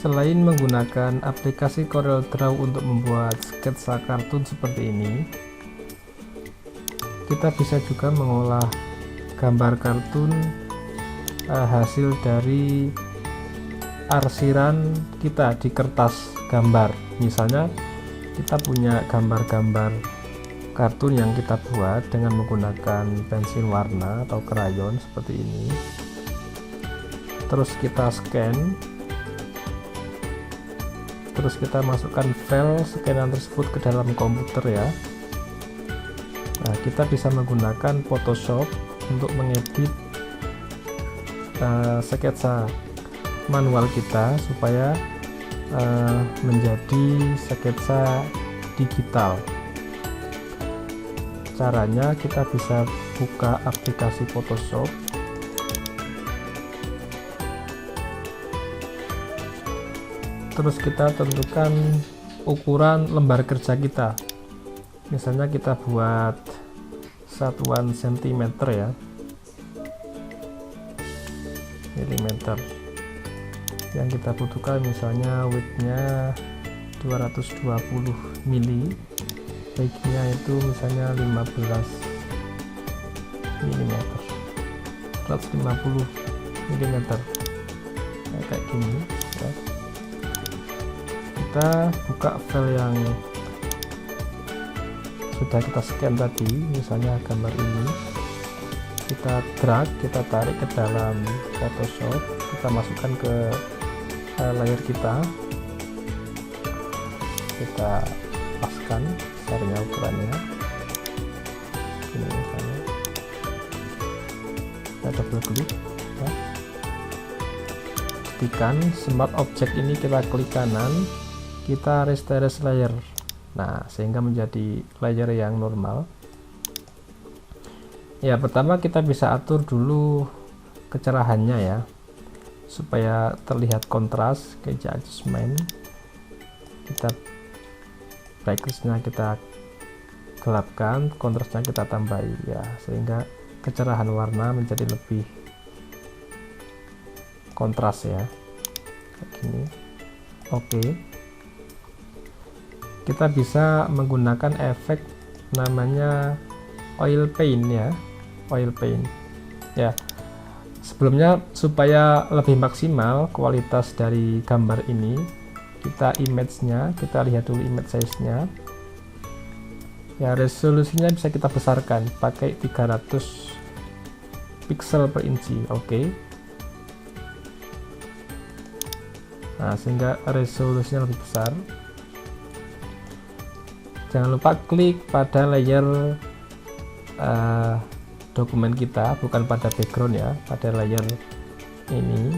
Selain menggunakan aplikasi Corel Draw untuk membuat sketsa kartun seperti ini, kita bisa juga mengolah gambar kartun hasil dari arsiran kita di kertas gambar. Misalnya kita punya gambar-gambar kartun yang kita buat dengan menggunakan pensil warna atau krayon seperti ini, terus kita scan, terus kita masukkan file scanan tersebut ke dalam komputer ya. Nah, kita bisa menggunakan Photoshop untuk mengedit sketsa manual kita supaya menjadi sketsa digital. Caranya kita bisa buka aplikasi Photoshop, terus kita tentukan ukuran lembar kerja kita. Misalnya kita buat satuan cm ya, milimeter. Yang kita butuhkan misalnya widthnya 220 mili, height-nya itu misalnya 15 mm, 150 mm, nah, kayak gini ya. Kita buka file yang sudah kita scan tadi, misalnya gambar ini, kita drag, kita tarik ke dalam Photoshop, kita masukkan ke layar kita paskan besarnya, ukurannya ini misalnya, kita double klik ya. Pastikan Smart Object ini kita klik kanan, kita resize layer, nah sehingga menjadi layer yang normal ya. Pertama kita bisa atur dulu kecerahannya ya, supaya terlihat kontras. Edge adjustment, kita brightness-nya kita gelapkan, kontrasnya kita tambahi ya, sehingga kecerahan warna menjadi lebih kontras ya, kayak gini. Oke. Kita bisa menggunakan efek namanya oil paint ya, oil paint ya. Sebelumnya supaya lebih maksimal kualitas dari gambar ini, kita image-nya, kita lihat dulu image size-nya ya, resolusinya bisa kita besarkan pakai 300 pixel per inci. Oke. Nah, sehingga resolusinya lebih besar. Jangan lupa klik pada layer dokumen kita, bukan pada background ya, pada layer ini.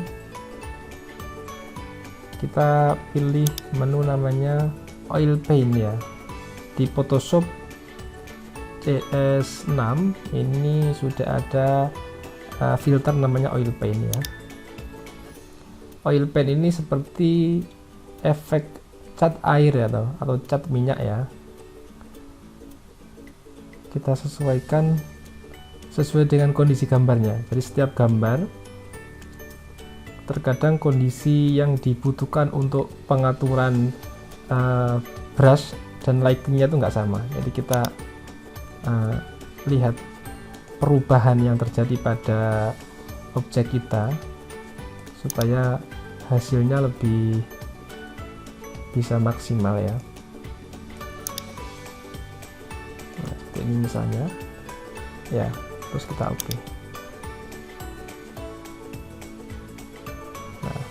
Kita pilih menu namanya oil paint ya. Di Photoshop CS6 ini sudah ada filter namanya oil paint ya. Oil paint ini seperti efek cat air ya, atau cat minyak ya. Kita sesuaikan sesuai dengan kondisi gambarnya. Jadi setiap gambar terkadang kondisi yang dibutuhkan untuk pengaturan brush dan lightingnya itu nggak sama. Jadi kita lihat perubahan yang terjadi pada objek kita supaya hasilnya lebih bisa maksimal ya. Nah, seperti ini misalnya ya, terus kita oke. Nah,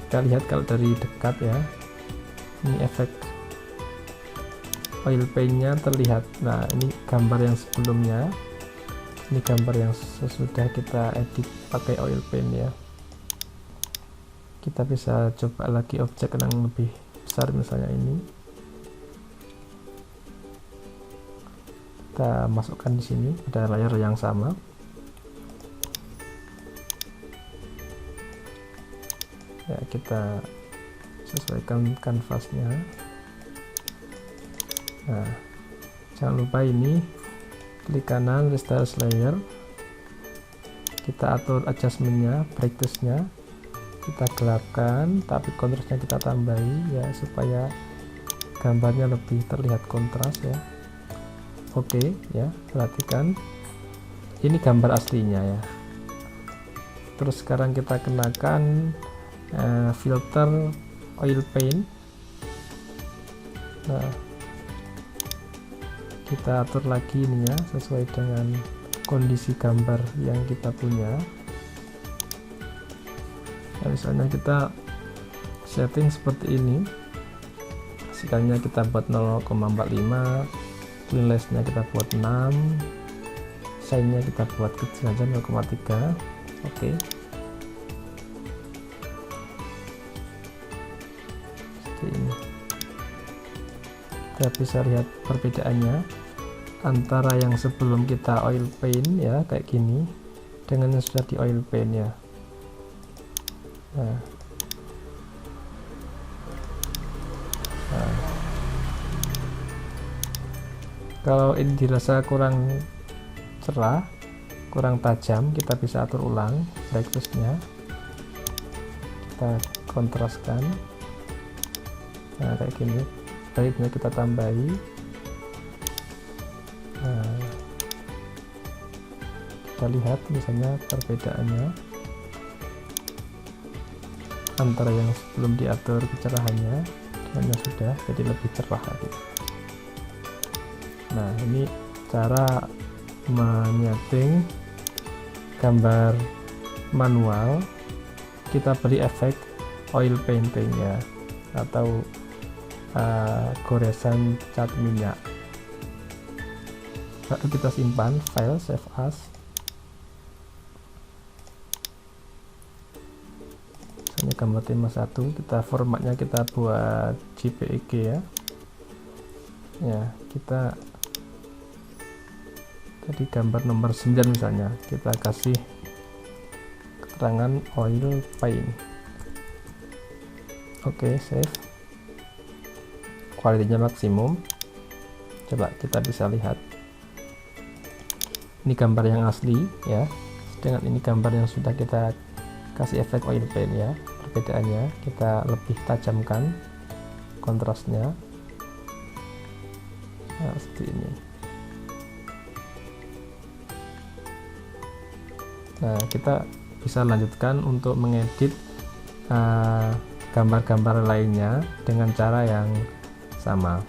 kita lihat kalau dari dekat ya, ini efek oil paint-nya terlihat. Nah, ini gambar yang sebelumnya, ini gambar yang sesudah kita edit pakai oil paint ya. Kita bisa coba lagi objek yang lebih besar, misalnya ini. Kita masukkan di sini pada layar yang sama. Ya, kita sesuaikan kanvasnya. Nah, jangan lupa ini klik kanan resize layer, kita atur adjustmentnya, brightness-nya kita gelapkan, tapi kontrasnya kita tambahi ya supaya gambarnya lebih terlihat kontras ya. Oke ya, perhatikan ini gambar aslinya ya. Terus sekarang kita kenakan filter oil paint. Nah, kita atur lagi ini ya sesuai dengan kondisi gambar yang kita punya. Nah, misalnya kita setting seperti ini, sekalinya kita buat 0,45, cleanliness-nya kita buat 6, shine-nya kita buat kecil aja 0,3. Oke. Seperti ini. Kita bisa lihat perbedaannya antara yang sebelum kita oil paint ya kayak gini dengan yang sudah di oil paint ya. Nah, kalau ini dirasa kurang cerah, kurang tajam, kita bisa atur ulang brightness-nya, kita kontraskan. Nah, kayak gini, brightness kita tambahi. Nah, kita lihat misalnya perbedaannya antara yang sebelum diatur kecerahannya dengan yang sudah, jadi lebih cerah lagi. Nah, ini cara menyeting gambar manual. Kita beri efek oil painting ya, atau goresan cat minyak. Lalu kita simpan file, save as. Ini gambar tema 1, kita formatnya kita buat JPEG ya. Ya, kita tadi gambar nomor 9 misalnya, kita kasih keterangan oil paint. Oke, save. Kualitinya maksimum. Coba kita bisa lihat. Ini gambar yang asli ya, dengan ini gambar yang sudah kita kasih efek oil paint ya. Perbedaannya kita lebih tajamkan kontrasnya. Nah, seperti ini. Nah, kita bisa lanjutkan untuk mengedit gambar-gambar lainnya dengan cara yang sama.